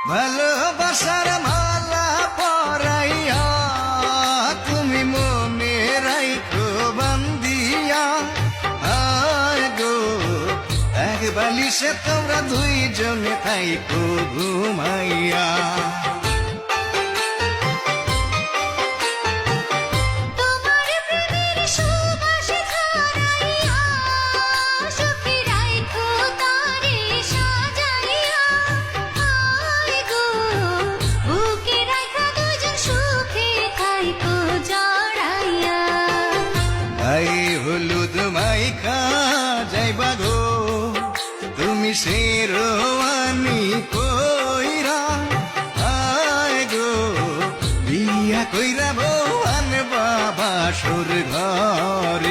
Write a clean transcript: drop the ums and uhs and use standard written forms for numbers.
ভালোবাসার মালা পরাইয়া তুমি মনে রাইখো বান্দিয়া, আয় গো এক বালিশে তোমরা দুইজনে থাইকো ঘুমাইয়া। হলুদ মাইখা যাইবা গো তুমি শেরওয়ানি কইরা, আয় গো বিয়া কইরা বউ আনবা বাসর ঘরে।